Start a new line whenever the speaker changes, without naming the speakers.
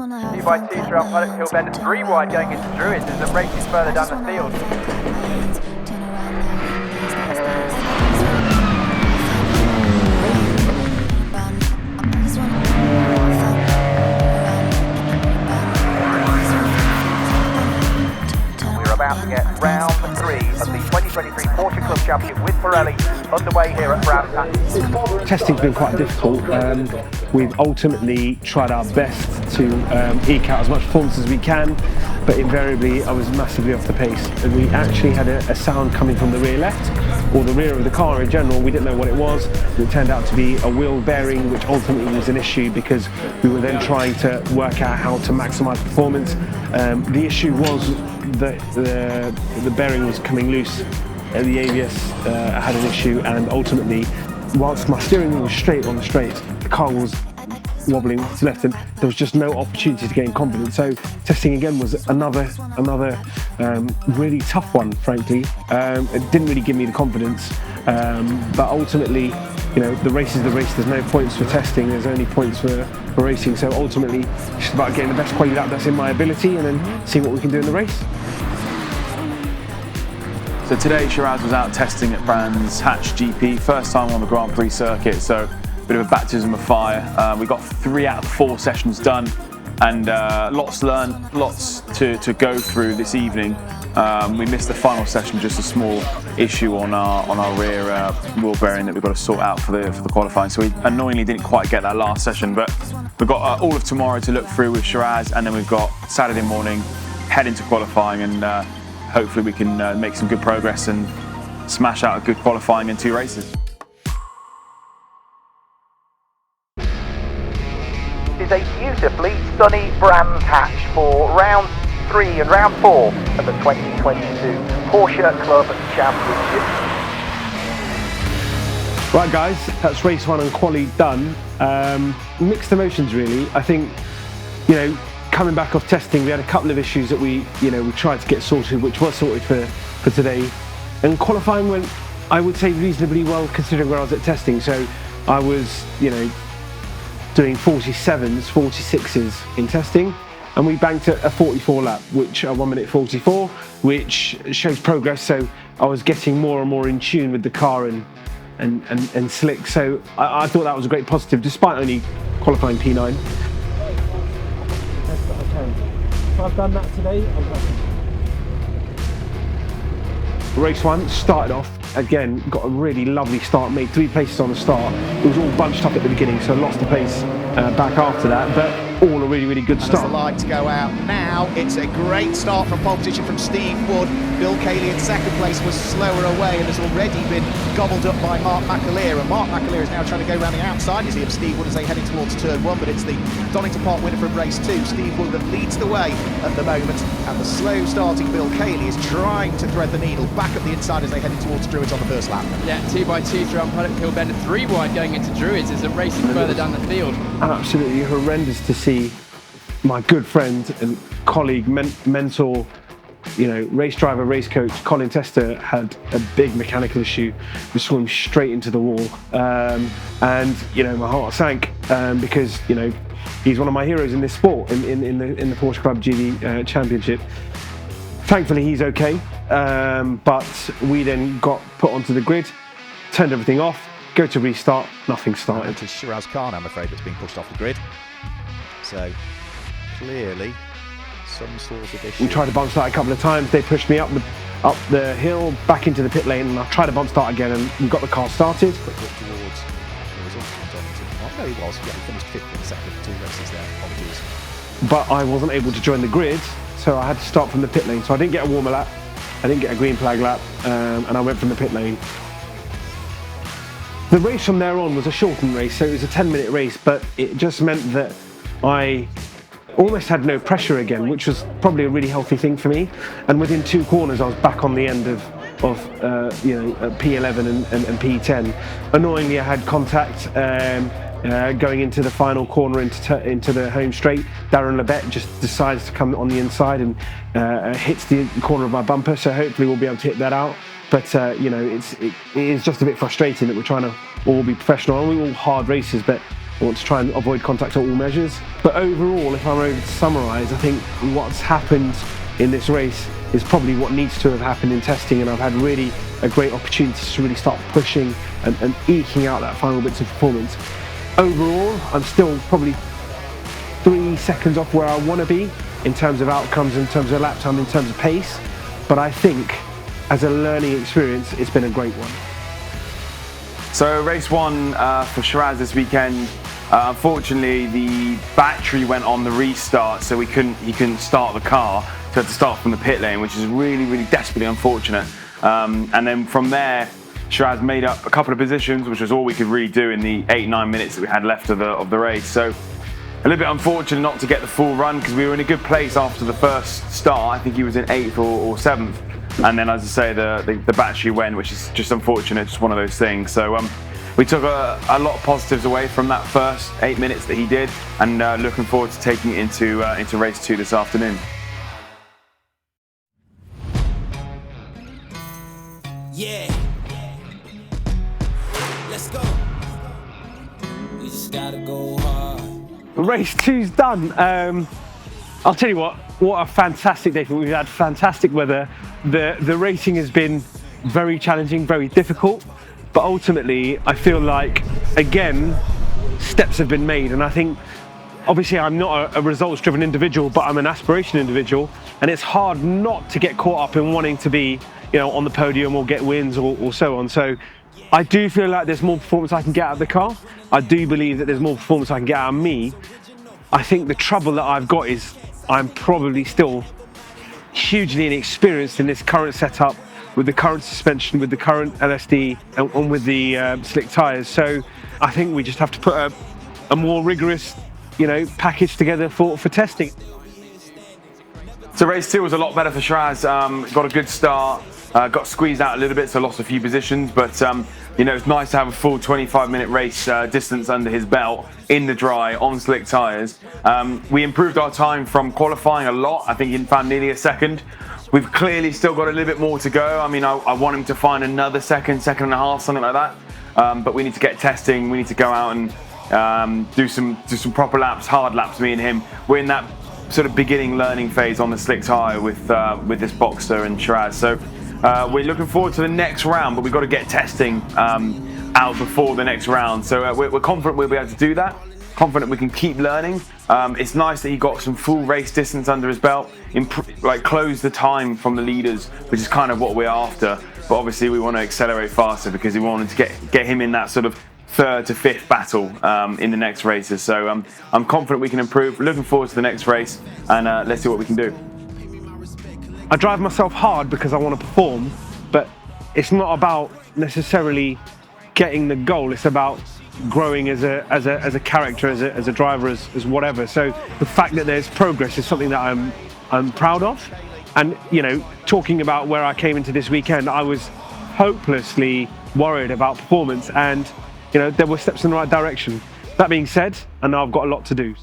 2 by 2 throughout Paddock Hill Bend and 3 wide going into Druids as it races further down the field. We're about to get round 3 of the 2023 Porsche Club Championship with Pirelli underway here at Brands Hatch.
Testing's been quite difficult. We've ultimately tried our best to eke out as much performance as we can, but invariably I was massively off the pace. And we actually had a sound coming from the rear left, or the rear of the car in general. We didn't know what it was. It turned out to be a wheel bearing, which ultimately was an issue because we were then trying to work out how to maximise performance. The issue was that the bearing was coming loose. The ABS had an issue, and ultimately, whilst my steering wheel was straight on the straights, the car was wobbling to left, and there was just no opportunity to gain confidence. So testing again was another really tough one, frankly. It didn't really give me the confidence, but ultimately, you know, the race is the race. There's no points for testing, there's only points for racing. So ultimately, it's just about getting the best quality out that's in my ability and then seeing what we can do in the race.
So today Shiraz was out testing at Brands Hatch GP, first time on the Grand Prix circuit, so a bit of a baptism of fire. We got 3 out of the 4 sessions done, and lots to learn, lots to go through this evening. We missed the final session, just a small issue on our rear wheel bearing that we've got to sort out for the qualifying. So we annoyingly didn't quite get that last session, but we've got all of tomorrow to look through with Shiraz, and then we've got Saturday morning, head into qualifying, and hopefully we can make some good progress and smash out a good qualifying in 2 races.
It is a beautifully sunny Brands Hatch for round 3 and round 4 of the 2022 Porsche Club Championship.
Right guys, that's race 1 and quali done. Mixed emotions really. I think, you know, coming back off testing, we had a couple of issues that we tried to get sorted, which was sorted for today. And qualifying went, I would say, reasonably well considering where I was at testing. So I was, you know, doing 47s, 46s in testing, and we banked a 44 lap, which 1 minute 44, which shows progress. So I was getting more and more in tune with the car and slick. So I thought that was a great positive, despite only qualifying P9. If I've done that today, I'm happy. Race 1 started off again, got a really lovely start, made 3 places on the start. It was all bunched up at the beginning, so lost the pace back after that, but all a really good start.
And the light to go out now. It's a great start from pole position from Steve Wood. Bill Cayley in second place was slower away and has already been gobbled up by Mark McAleer, and Mark McAleer is now trying to go around the outside, you see, of Steve Wood as they heading towards turn 1, but it's the Donington Park winner from race 2, Steve Wood, that leads the way at the moment, and the slow starting Bill Cayley is trying to thread the needle back up the inside as they heading towards Druids on the first lap.
Yeah, 2 by 2 throughout Paddock Hill Bend and 3 wide going into Druids as they're racing further down the field.
Absolutely horrendous to see my good friend and colleague, mentor, you know, race driver, race coach, Colin Tester had a big mechanical issue. We saw him straight into the wall, and you know, my heart sank because, you know, he's one of my heroes in this sport, in the Porsche Club GB Championship. Thankfully, he's okay, but we then got put onto the grid, turned everything off, go to restart, nothing started.
It is Shiraz Khan, I'm afraid, that's being pushed off the grid. So clearly some sort of issue.
We tried to bump start a couple of times. They pushed me up the hill, back into the pit lane, and I tried to bump start again, and we got the car started.
Quick look towards the result from Donington. Oh, no, he was. Yeah, he finished 5th in the second of 2 races there. Apologies.
But I wasn't able to join the grid, so I had to start from the pit lane. So I didn't get a warmer lap, I didn't get a green flag lap, and I went from the pit lane. The race from there on was a shortened race, so it was a 10-minute race, but it just meant that I almost had no pressure again, which was probably a really healthy thing for me. And within 2 corners, I was back on the end of P11 and P10. Annoyingly, I had contact going into the final corner into the home straight. Darren Lebet just decides to come on the inside and hits the corner of my bumper. So hopefully we'll be able to hit that out. But you know, it is just a bit frustrating that we're trying to all be professional. And we're all hard races, but I want to try and avoid contact at all measures. But overall, if I'm able to summarise, I think what's happened in this race is probably what needs to have happened in testing, and I've had really a great opportunity to really start pushing and eking out that final bits of performance. Overall, I'm still probably 3 seconds off where I want to be in terms of outcomes, in terms of lap time, in terms of pace, but I think as a learning experience, it's been a great one.
So race 1 for Shiraz this weekend, unfortunately the battery went on the restart, so he couldn't start the car, so he had to start from the pit lane, which is really desperately unfortunate. And then from there, Shiraz made up a couple of positions, which was all we could really do in the 8-9 minutes that we had left of the race. So a little bit unfortunate not to get the full run, because we were in a good place after the first start. I think he was in 8th or 7th. And then, as I say, the battery went, which is just unfortunate, just one of those things. So we took a lot of positives away from that first 8 minutes that he did, and looking forward to taking it into race 2 this afternoon.
Yeah. Let's go. We just gotta go hard.
Race 2's done. I'll tell you what a fantastic day. We've had fantastic weather. The racing has been very challenging, very difficult, but ultimately I feel like, again, steps have been made, and I think obviously I'm not a results driven individual, but I'm an aspiration individual, and it's hard not to get caught up in wanting to be, on the podium or get wins or so on. So I do feel like there's more performance I can get out of the car. I do believe that there's more performance I can get out of me. I think the trouble that I've got is I'm probably still hugely inexperienced in this current setup, with the current suspension, with the current LSD, and with the slick tyres. So I think we just have to put a more rigorous, package together for testing.
So race 2 was a lot better for Shiraz. Got a good start, got squeezed out a little bit, so lost a few positions, but it's nice to have a full 25-minute race distance under his belt in the dry on slick tyres. We improved our time from qualifying a lot. I think he found nearly a second. We've clearly still got a little bit more to go. I mean, I want him to find another second and a half, something like that. But we need to get testing. We need to go out and do some proper laps, hard laps, me and him. We're in that sort of beginning learning phase on the slick tyre with this Boxster and Shiraz. So we're looking forward to the next round, but we've got to get testing out before the next round. So we're confident we'll be able to do that. Confident we can keep learning. It's nice that he got some full race distance under his belt, close the time from the leaders, which is kind of what we're after. But obviously we want to accelerate faster, because we wanted to get him in that sort of 3rd to 5th battle in the next races. So I'm confident we can improve. Looking forward to the next race, and let's see what we can do.
I drive myself hard because I want to perform, but it's not about necessarily getting the goal. It's about growing as a character, as a driver, as whatever. So the fact that there's progress is something that I'm proud of. And talking about where I came into this weekend, I was hopelessly worried about performance, and there were steps in the right direction. That being said, I know I've got a lot to do.